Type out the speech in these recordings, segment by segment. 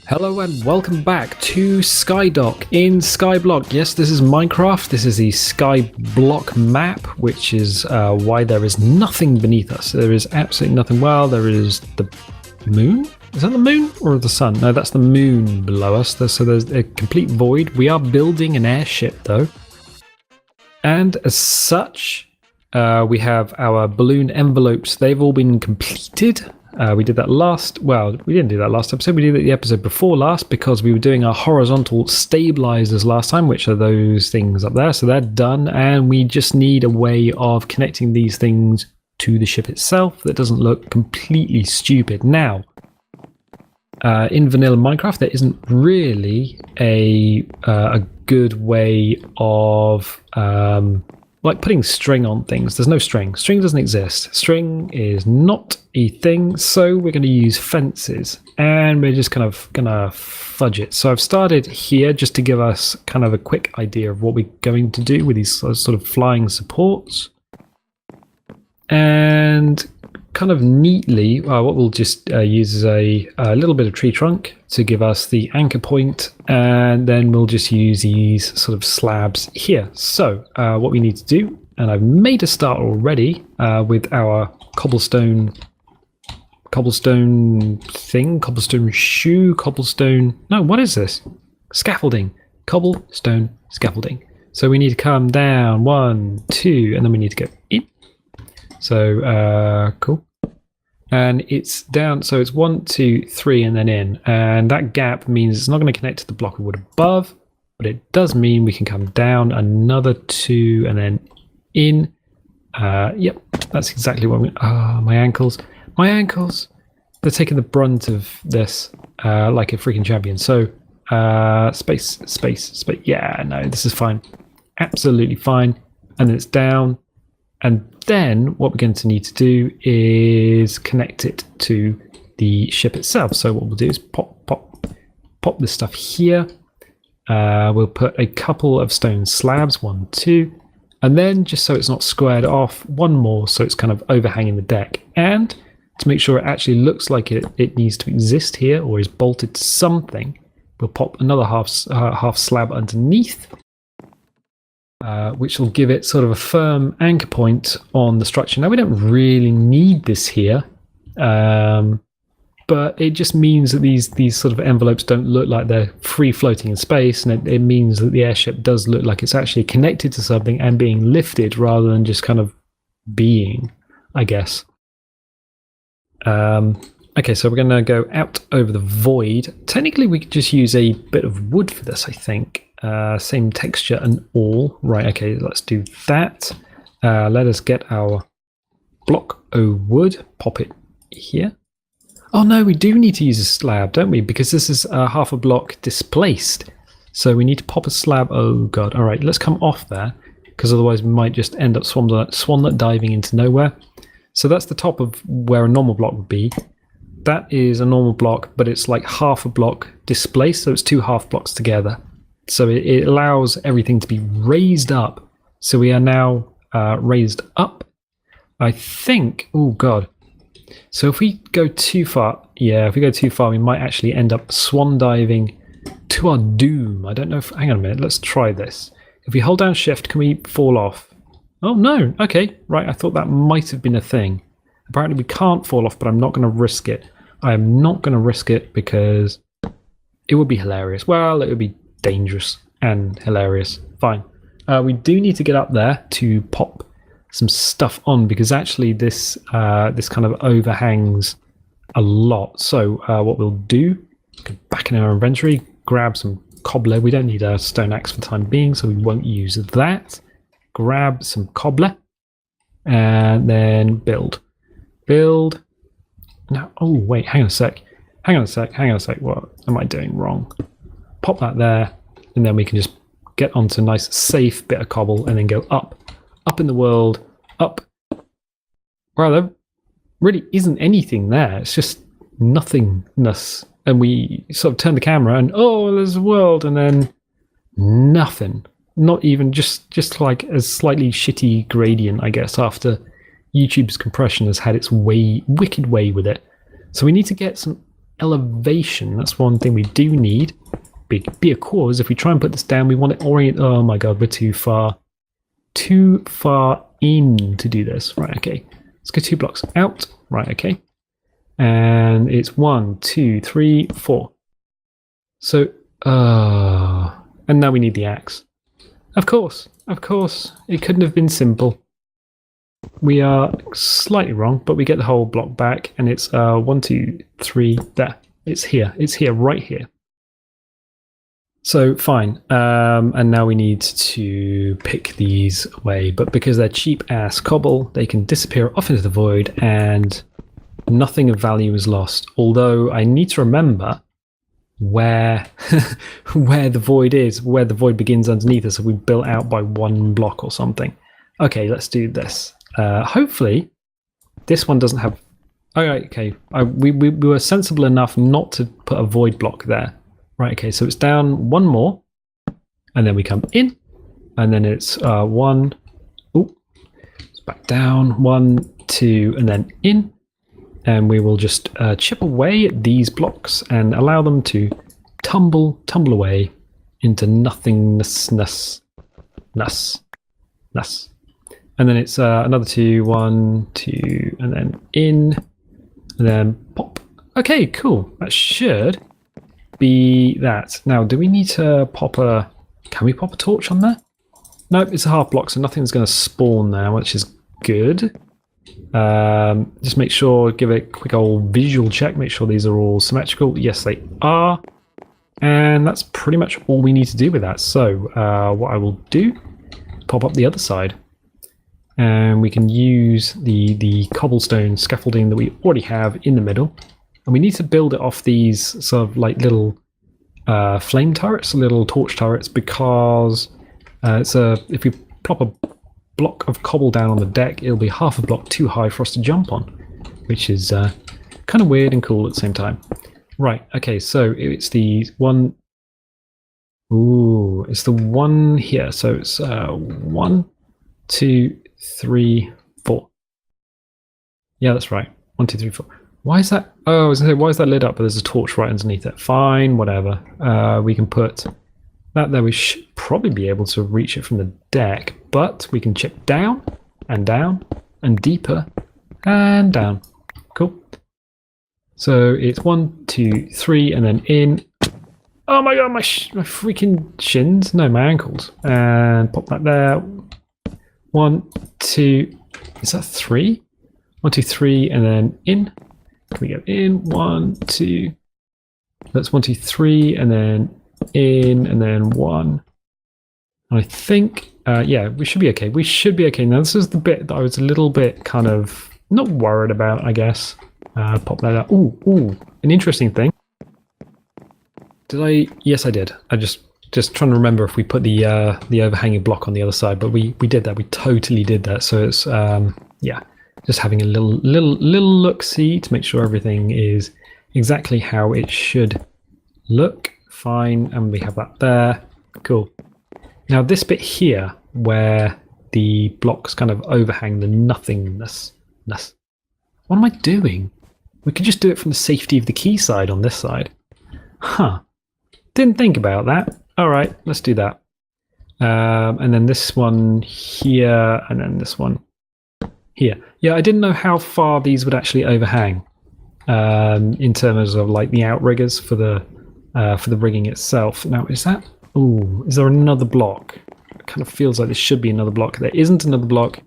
Hello and welcome back to Skyblock in Skyblock. Yes, this is Minecraft. This is the Skyblock map, which is why there is nothing beneath us. There is absolutely nothing. Well, there is the moon. Is that the moon or the sun? No, that's the moon below us. So there's a complete void. We are building an airship though. And as such, we have our balloon envelopes. They've all been completed. We did that we didn't do that last episode. We did it the episode before last because we were doing our horizontal stabilizers last time, which are those things up there. So they're done. And we just need a way of connecting these things to the ship itself that doesn't look completely stupid. Now, in vanilla Minecraft, there isn't really a good way of like putting string on things. There's no string. String doesn't exist. String is not a thing, so we're going to use fences, and we're just kind of going to fudge it. So I've started here just to give us kind of a quick idea of what we're going to do with these sort of flying supports. And kind of neatly, what we'll just use is a little bit of tree trunk to give us the anchor point, and then we'll just use these sort of slabs here. So what we need to do, and I've made a start already with our cobblestone thing, cobblestone shoe, no, what is this? Scaffolding, cobblestone scaffolding. So we need to come down 1, 2, and then we need to go in. So cool. And it's down, so it's 1, 2, 3, and then in. And that gap means it's not going to connect to the block of wood above, but it does mean we can come down another 2 and then in. Yep, that's exactly what we. My ankles. They're taking the brunt of this like a freaking champion. So space. Yeah, no, this is fine. Absolutely fine. And then it's down. And then what we're going to need to do is connect it to the ship itself. So what we'll do is pop this stuff here. We'll put a couple of stone slabs, 1, 2, and then just so it's not squared off, 1 more so it's kind of overhanging the deck. And to make sure it actually looks like it needs to exist here or is bolted to something, we'll pop another half slab underneath. Which will give it sort of a firm anchor point on the structure. Now, we don't really need this here, but it just means that these sort of envelopes don't look like they're free floating in space, and it means that the airship does look like it's actually connected to something and being lifted rather than just kind of being, I guess. Okay, so we're going to go out over the void. Technically, we could just use a bit of wood for this, I think. Same texture and all. Right, okay, let's do that. Let us get our block of wood, pop it here. Oh no, we do need to use a slab, don't we? Because this is half a block displaced. So we need to pop a slab. Oh god, all right, let's come off there, because otherwise we might just end up swan diving into nowhere. So that's the top of where a normal block would be. That is a normal block, but it's like half a block displaced, so it's 2 half blocks together. So it allows everything to be raised up. So we are now raised up. I think, oh god. So if we go too far, we might actually end up swan diving to our doom. I don't know if, hang on a minute, let's try this. If we hold down shift, can we fall off? Oh no, okay, right, I thought that might have been a thing. Apparently we can't fall off, but I'm not going to risk it. I am not going to risk it because it would be hilarious. Well, it would be dangerous and hilarious. Fine. We do need to get up there to pop some stuff on, because actually this kind of overhangs a lot. So what we'll do, go back in our inventory, grab some cobbler. We don't need a stone axe for the time being, so we won't use that. Grab some cobbler and then build. Now, oh wait, hang on a sec. What am I doing wrong? Pop that there, and then we can just get onto a nice safe bit of cobble and then go up in the world, up. Well, there really isn't anything there. It's just nothingness. And we sort of turn the camera and, oh, there's a world, and then nothing. Not even just like a slightly shitty gradient, I guess, after YouTube's compression has had its wicked way with it. So we need to get some elevation. That's one thing we do need. Because if we try and put this down, we want it orient. Oh my god, we're too far in to do this. Right, okay. Let's go 2 blocks out. Right, okay. And it's 1, 2, 3, 4. So, and now we need the axe. Of course, it couldn't have been simple. We are slightly wrong, but we get the whole block back, and it's 1, 2, 3. There, it's here, right here. So fine, and now we need to pick these away, but because they're cheap ass cobble, they can disappear off into the void, and nothing of value is lost. Although I need to remember where where the void is, where the void begins underneath us. So we built out by 1 block or something. Okay, let's do this. Hopefully, this one doesn't have. Oh, right, okay. We were sensible enough not to put a void block there. Right. Okay. So it's down 1 more, and then we come in, and then it's 1. Oh, it's back down 1, 2, and then in. And we will just chip away at these blocks and allow them to tumble away into nothingness. And then it's another 2, 1, 2, and then in, and then pop. Okay, cool. That should be that. Now, do we need to pop a... Can we pop a torch on there? Nope, it's a half block, so nothing's going to spawn there, which is good. Just make sure, give it a quick old visual check, make sure these are all symmetrical. Yes, they are. And that's pretty much all we need to do with that. So what I will do is pop up the other side. And we can use the cobblestone scaffolding that we already have in the middle. And we need to build it off these sort of like little flame turrets, little torch turrets, because if we plop a block of cobble down on the deck, it'll be half a block too high for us to jump on, which is kind of weird and cool at the same time. Right, okay, so it's the one. Ooh, it's the one here. So it's 1, 2, 3, 4. Yeah, that's right. 1, 2, 3, 4. Why is that? Oh, I was gonna say, why is that lit up? But there's a torch right underneath it. Fine, whatever. We can put that there. We should probably be able to reach it from the deck, but we can chip down and deeper and down. Cool. So it's 1, 2, 3, and then in. Oh my god, my freaking shins! No, my ankles. And pop that there. 1, 2. Is that 3? 1, 2, 3, and then in. Can we go in? 1, 2. That's 1, 2, 3, and then in, and then 1. I think, yeah, we should be okay. We should be okay. Now, this is the bit that I was a little bit kind of not worried about, I guess. Pop that out. Ooh, an interesting thing. Did I? Yes, I did. I just trying to remember if we put the overhanging block on the other side, but we did that. We totally did that. So it's yeah, just having a little look-see to make sure everything is exactly how it should look. Fine, and we have that there. Cool. Now this bit here where the blocks kind of overhang the nothingness. What am I doing? We could just do it from the safety of the quayside on this side. Huh. Didn't think about that. All right, let's do that. And then this one here, and then this one here. Yeah, I didn't know how far these would actually overhang in terms of like the outriggers for the rigging itself. Now, is that? Ooh, is there another block? It kind of feels like there should be another block. There isn't another block.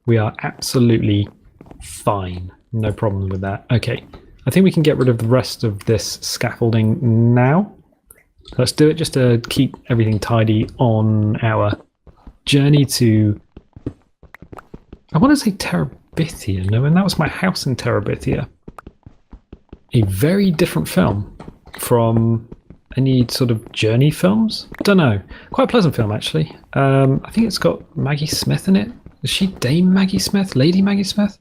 We are absolutely fine. No problem with that. Okay, I think we can get rid of the rest of this scaffolding now. Let's do it just to keep everything tidy on our journey to... I want to say Terabithia. No, and that was my house in Terabithia. A very different film from any sort of journey films. Don't know. Quite a pleasant film, actually. I think it's got Maggie Smith in it. Is she Dame Maggie Smith? Lady Maggie Smith?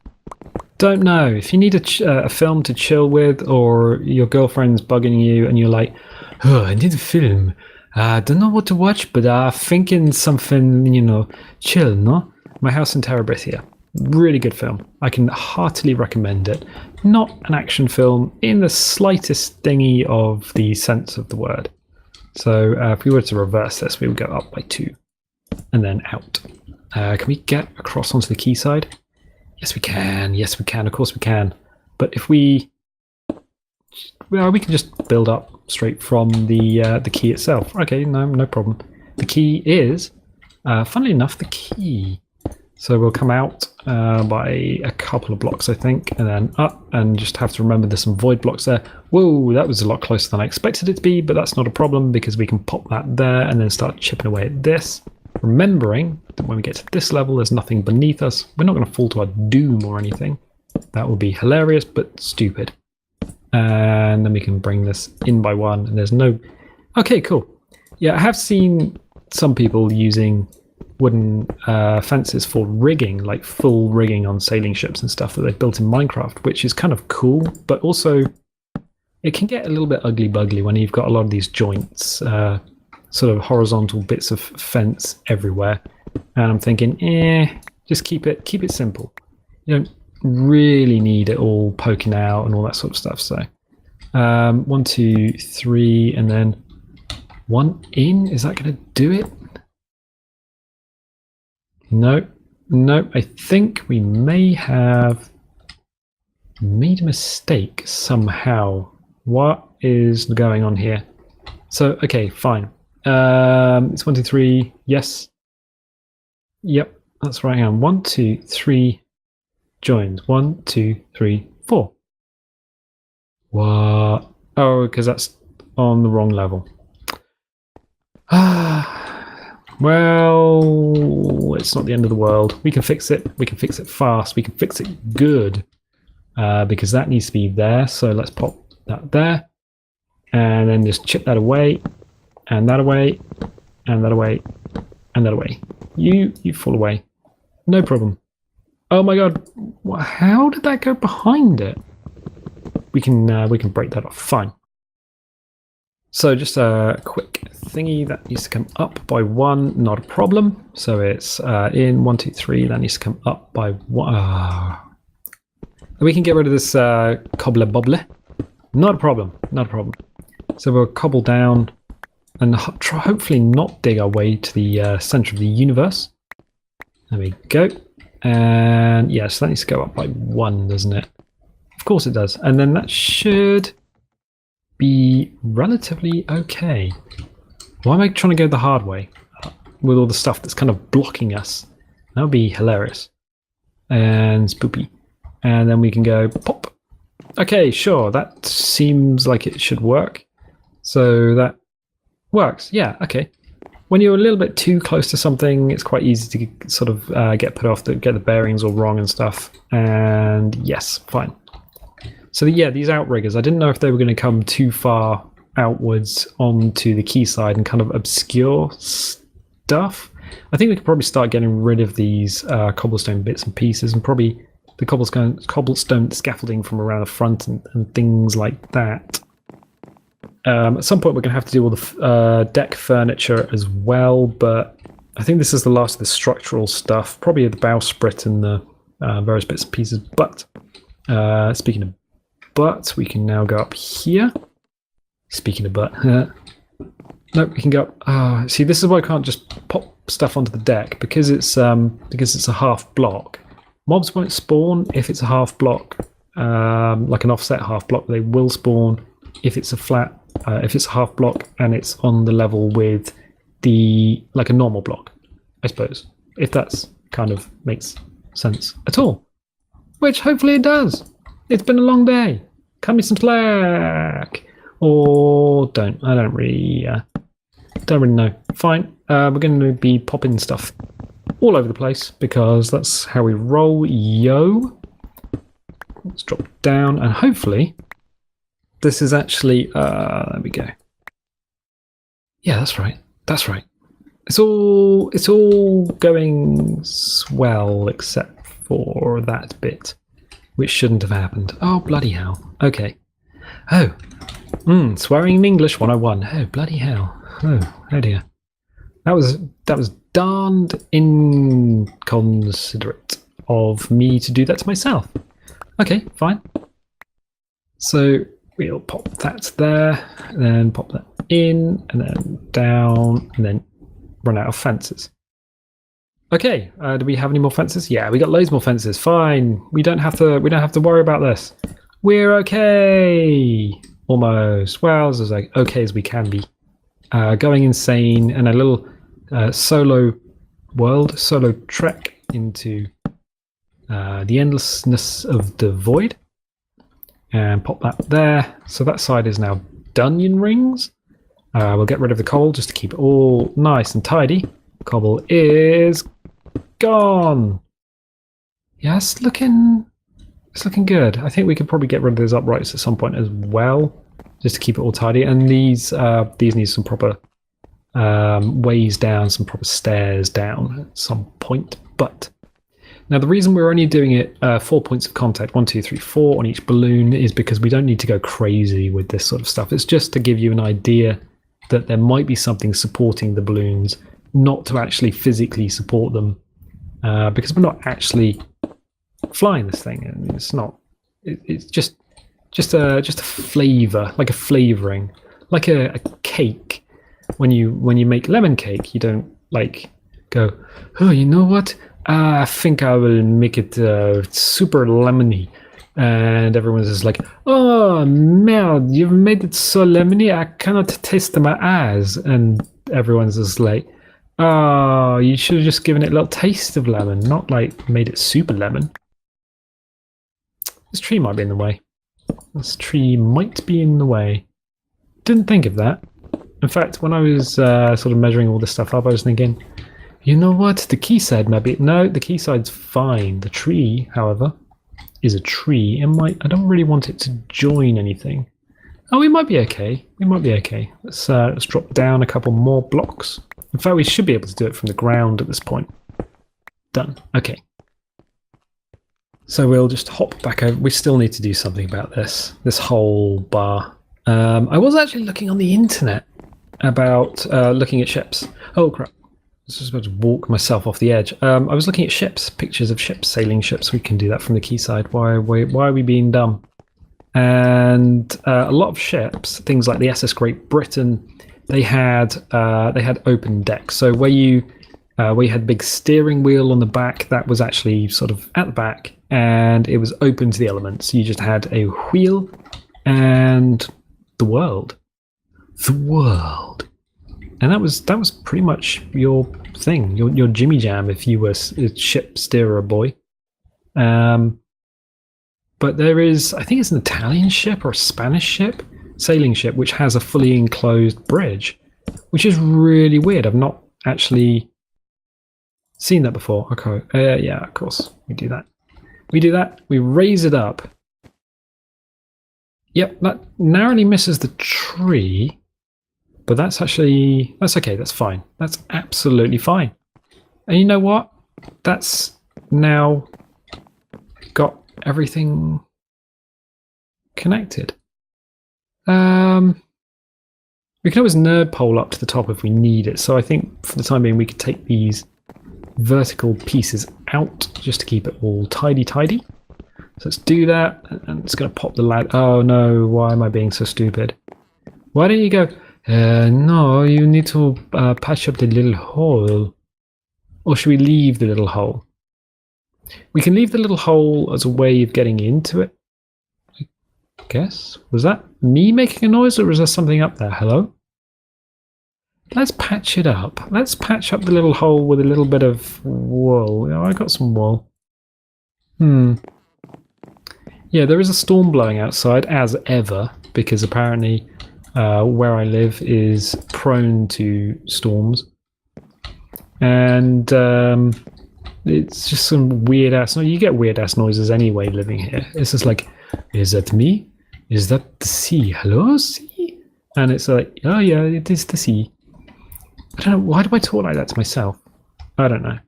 Don't know. If you need a film to chill with, or your girlfriend's bugging you and you're like, oh, I need a film. I don't know what to watch, but I'm thinking something, chill, no? My house in Terabithia. Really good film. I can heartily recommend it. Not an action film in the slightest thingy of the sense of the word. So if we were to reverse this, we would go up by 2 and then out. Can we get across onto the quayside? Yes, we can. Yes, we can. Of course we can. But if we... Well, we can just build up straight from the key itself. Okay, no problem. The key is, funnily enough, the key. So we'll come out by a couple of blocks, I think, and then up, and just have to remember there's some void blocks there. Whoa, that was a lot closer than I expected it to be, but that's not a problem because we can pop that there and then start chipping away at this. Remembering that when we get to this level, there's nothing beneath us. We're not going to fall to our doom or anything. That would be hilarious, but stupid. And then we can bring this in by 1, and there's no... Okay, cool. Yeah, I have seen some people using wooden fences for rigging, like full rigging on sailing ships and stuff that they've built in Minecraft, which is kind of cool, but also it can get a little bit ugly-bugly when you've got a lot of these joints, sort of horizontal bits of fence everywhere. And I'm thinking, just keep it simple. You don't really need it all poking out and all that sort of stuff. So 1, 2, 3, and then 1 in. Is that going to do it? No, I think we may have made a mistake somehow. What is going on here? So, okay, fine. It's 1, 2, 3. Yes. Yep, that's right. Hang on. 1, 2, 3 joins. 1, 2, 3, 4. What? Oh, because that's on the wrong level. Well, it's not the end of the world. We can fix it. We can fix it fast. We can fix it good. Because that needs to be there. So let's pop that there. And then just chip that away. And that away. And that away. And that away. You fall away. No problem. Oh my god. How did that go behind it? We can break that off. Fine. So just a quick thingy that needs to come up by 1, not a problem. So it's in 1, 2, 3. That needs to come up by 1. We can get rid of this cobble bobble. Not a problem. Not a problem. So we'll cobble down and hopefully not dig our way to the center of the universe. There we go. And yes, that needs to go up by 1, doesn't it? Of course it does. And then that should be relatively okay. Why am I trying to go the hard way with all the stuff that's kind of blocking us? That would be hilarious. And spoopy. And then we can go pop. Okay, sure. That seems like it should work. So that works. Yeah, okay. When you're a little bit too close to something, it's quite easy to sort of get put off, to get the bearings all wrong and stuff. And yes, fine. So yeah, these outriggers, I didn't know if they were going to come too far outwards onto the quayside and kind of obscure stuff. I think we could probably start getting rid of these cobblestone bits and pieces, and probably the cobblestone scaffolding from around the front and things like that. At some point we're going to have to do all the deck furniture as well, but I think this is the last of the structural stuff, probably the bowsprit and the various bits and pieces. But speaking of but, we can now go up here. Speaking of but, no, we can go up. See, this is why I can't just pop stuff onto the deck, because it's a half block. Mobs won't spawn if it's a half block, like an offset half block. They will spawn if it's a flat, if it's a half block and it's on the level with like a normal block, I suppose. If that's kind of makes sense at all, which hopefully it does. It's been a long day. Cut me some slack, or don't. I don't really know. Fine. We're going to be popping stuff all over the place because that's how we roll. Yo. Let's drop down, and hopefully this is actually. There we go. Yeah, that's right. That's right. It's all going swell except for that bit, which shouldn't have happened. Oh, bloody hell. Okay. Oh. Swearing in English 101. Oh, bloody hell. Oh dear. That was darned inconsiderate of me to do that to myself. Okay, fine. So we'll pop that there, and then pop that in, and then down, and then run out of fences. Okay, do we have any more fences? Yeah, we got loads more fences. Fine. We don't have to worry about this. We're okay. Almost. Well, as like okay as we can be. Going insane and a little solo trek into the endlessness of the void. And pop that there. So that side is now dungeon rings. We'll get rid of the coal just to keep it all nice and tidy. Cobble is gone. Yeah, it's looking good. I think we could probably get rid of those uprights at some point as well, just to keep it all tidy. And these need some proper ways down, some proper stairs down at some point. But now the reason we're only doing it 4 points of contact, 1, 2, 3, 4 on each balloon, is because we don't need to go crazy with this sort of stuff. It's just to give you an idea that there might be something supporting the balloons, not to actually physically support them, because we're not actually flying this thing. I mean, it's not. It's just a flavor, like a flavoring, like a cake. When you make lemon cake, you don't like go, oh, you know what? I think I will make it super lemony. And everyone's just like, oh, merde, you've made it so lemony, I cannot taste my eyes. And everyone's just like, oh, you should have just given it a little taste of lemon, not like made it super lemon. This tree might be in the way. This tree might be in the way. Didn't think of that. In fact, when I was sort of measuring all this stuff up, I was thinking, you know what, the quayside maybe. No, the quayside's fine. The tree, however, is a tree. I don't really want it to join anything. Oh, we might be okay. We might be okay. Let's drop down a couple more blocks. In fact, we should be able to do it from the ground at this point. Done. Okay. So we'll just hop back over. We still need to do something about this whole bar. I was actually looking on the internet about looking at ships. Oh, crap. I was just about to walk myself off the edge. I was looking at ships, pictures of ships, sailing ships. We can do that from the quayside. Why are we being dumb? And a lot of ships, things like the SS Great Britain, they had open decks. So where you had a big steering wheel on the back, that was actually sort of at the back, and it was open to the elements. You just had a wheel and the world. The world. And that was pretty much your thing, your Jimmy Jam if you were a ship steerer boy. But there is, I think it's an Italian ship or a Spanish ship, sailing ship, which has a fully enclosed bridge, which is really weird. I've not actually seen that before. Okay, yeah, of course, we do that. We raise it up. Yep, that narrowly misses the tree. But that's okay, that's fine. That's absolutely fine. And you know what? That's now got everything connected. We can always nerd pole up to the top if we need it. So I think for the time being we could take these vertical pieces out just to keep it all tidy. So let's do that, and it's going to pop the ladder. Oh no, why am I being so stupid? Why don't you go... no, you need to patch up the little hole. Or should we leave the little hole? We can leave the little hole as a way of getting into it. I guess. Was that me making a noise, or was there something up there? Hello? Let's patch it up. Let's patch up the little hole with a little bit of wool. Oh, I got some wool. Yeah, there is a storm blowing outside, as ever, because apparently... where I live is prone to storms, and it's just some weird ass noise. You get weird ass noises anyway living here. It's just like, is that me? Is that the sea? Hello, sea? And it's like, oh yeah, it is the sea. I don't know, why do I talk like that to myself? I don't know.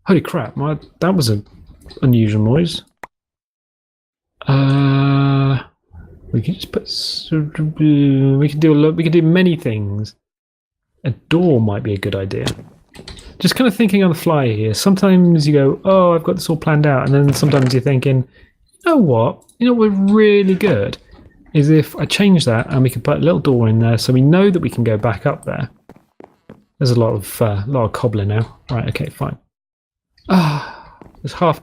Holy crap, that was an unusual noise. We can just put. We can do many things. A door might be a good idea. just kind of thinking on the fly here. Sometimes you go, oh, I've got this all planned out. And then sometimes you're thinking, you know what? You know what we're really good is if I change that and we can put a little door in there so we know that we can go back up there. There's a lot of cobbler now. Right, okay, fine. This half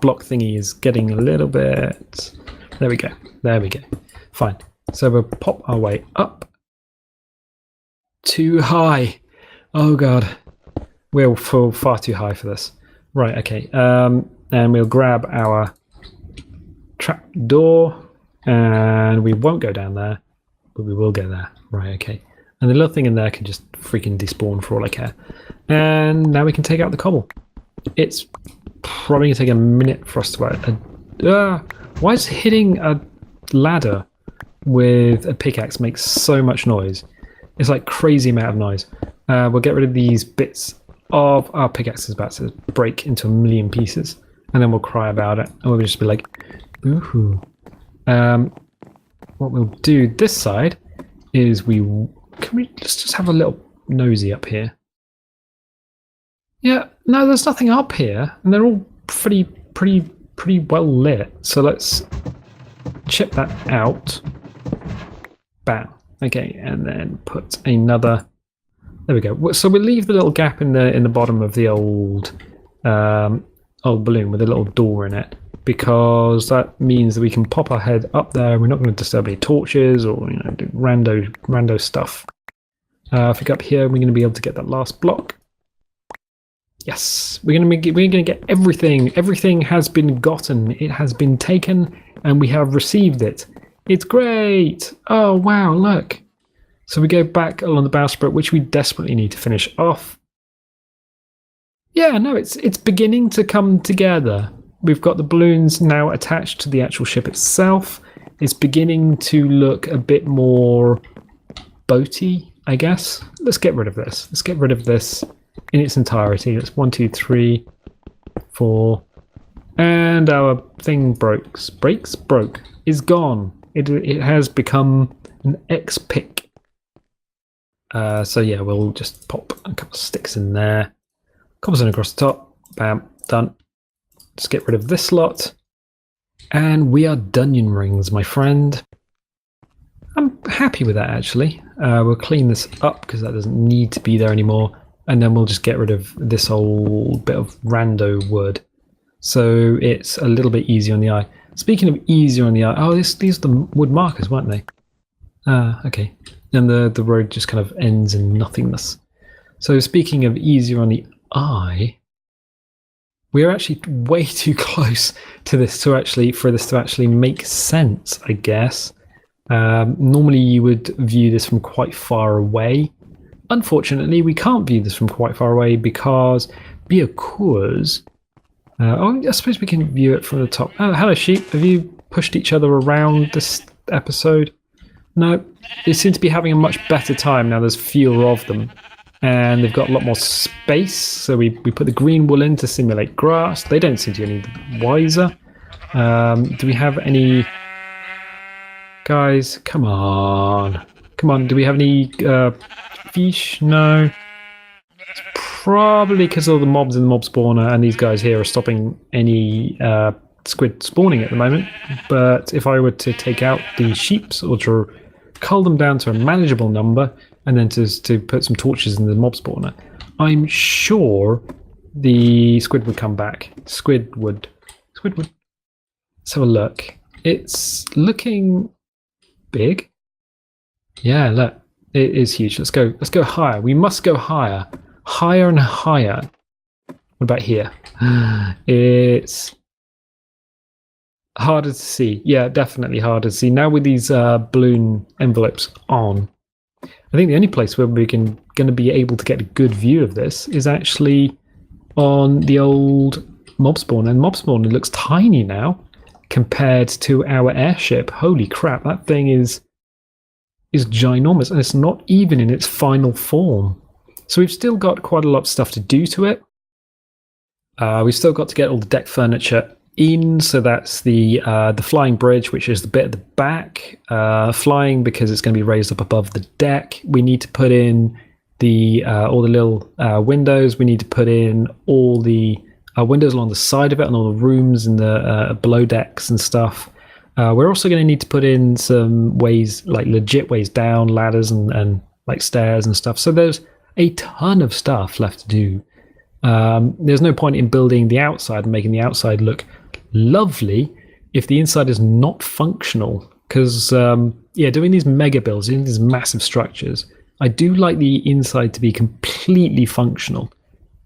block thingy is getting a little bit... There we go. Fine. So we'll pop our way up. Too high. Oh god. We're far too high for this. Right, okay. And we'll grab our trap door and we won't go down there, but we will go there. Right, okay. And the little thing in there can just freaking despawn for all I care. And now we can take out the cobble. It's probably going to take a minute for us to... why is hitting a ladder with a pickaxe make so much noise? It's like crazy amount of noise. We'll get rid of these bits of our pickaxe is about to break into a million pieces. And then we'll cry about it. And we'll just be like, ooh. What we'll do this side is let's just have a little nosy up here. Yeah, no, there's nothing up here. And they're all pretty well lit. So let's chip that out. Bam. Okay, and then put another. There we go. So we'll leave the little gap in the bottom of the old balloon with a little door in it, because that means that we can pop our head up there. We're not going to disturb any torches or do rando stuff. If we go up here, we're going to be able to get that last block. Yes, we're going to get everything. Everything has been gotten. It has been taken, and we have received it. It's great. Oh wow, look. So we go back along the bowsprit, which we desperately need to finish off. Yeah, no, it's beginning to come together. We've got the balloons now attached to the actual ship itself. It's beginning to look a bit more boaty, I guess. Let's get rid of this. Let's get rid of this in its entirety. That's 1, 2, 3, 4. And our thing broke. Is gone. It has become an X-pick. So yeah, we'll just pop a couple of sticks in there. Cobblestone across the top. Bam. Done. Just get rid of this lot. And we are Dunyan Rings, my friend. I'm happy with that, actually. We'll clean this up because that doesn't need to be there anymore. And then we'll just get rid of this old bit of rando wood. So it's a little bit easier on the eye. Speaking of easier on the eye, oh, these are the wood markers, weren't they? Okay. And the road just kind of ends in nothingness. So speaking of easier on the eye, we are actually way too close to this for this to actually make sense, I guess. Normally you would view this from quite far away. Unfortunately, we can't view this from quite far away because I suppose we can view it from the top. Oh, hello sheep. Have you pushed each other around this episode? No, they seem to be having a much better time now. There's fewer of them. And they've got a lot more space. So we put the green wool in to simulate grass. They don't seem to be any wiser. Do we have any... Guys, come on. Come on, do we have any fish? No. It's probably because of the mobs in the mob spawner and these guys here are stopping any squid spawning at the moment. But if I were to take out the sheeps or to cull them down to a manageable number and then to put some torches in the mob spawner, I'm sure the squid would come back. Squidwood. Let's have a look. It's looking big. Yeah, look. It is huge. Let's go higher. We must go higher. Higher and higher. What about here? It's harder to see. Yeah, definitely harder to see. Now with these balloon envelopes on, I think the only place where we're going to be able to get a good view of this is actually on the old mob spawner. And mob spawner looks tiny now compared to our airship. Holy crap, that thing is ginormous, and it's not even in its final form. So we've still got quite a lot of stuff to do to it. We've still got to get all the deck furniture in, so that's the flying bridge, which is the bit at the back. Flying because it's going to be raised up above the deck. We need to put in the all the little windows. We need to put in all the windows along the side of it and all the rooms and the below decks and stuff. We're also going to need to put in some ways, like legit ways down, ladders and like stairs and stuff. So there's a ton of stuff left to do. There's no point in building the outside and making the outside look lovely if the inside is not functional. Because doing these mega builds, doing these massive structures, I do like the inside to be completely functional.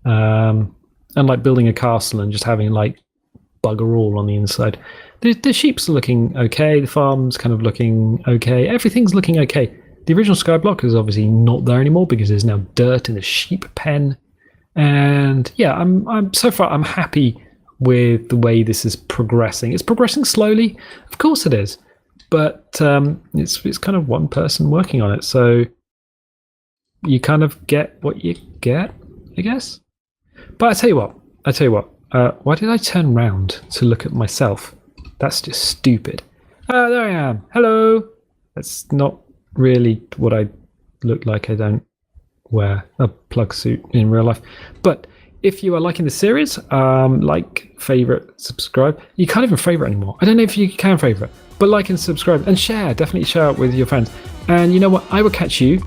Unlike building a castle and just having like bugger all on the inside. The sheep's looking okay, the farm's kind of looking okay, everything's looking okay. The original Skyblock is obviously not there anymore because there's now dirt in the sheep pen. And yeah, I'm so far I'm happy with the way this is progressing. It's progressing slowly, of course it is, but it's kind of one person working on it, so you kind of get what you get, I guess. But I tell you what. Why did I turn round to look at myself? That's just stupid. There I am. Hello. That's not really what I look like. I don't wear a plug suit in real life. But if you are liking the series, like, favorite, subscribe. You can't even favorite anymore. I don't know if you can favorite, but like and subscribe and share. Definitely share it with your friends. And you know what? I will catch you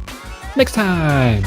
next time.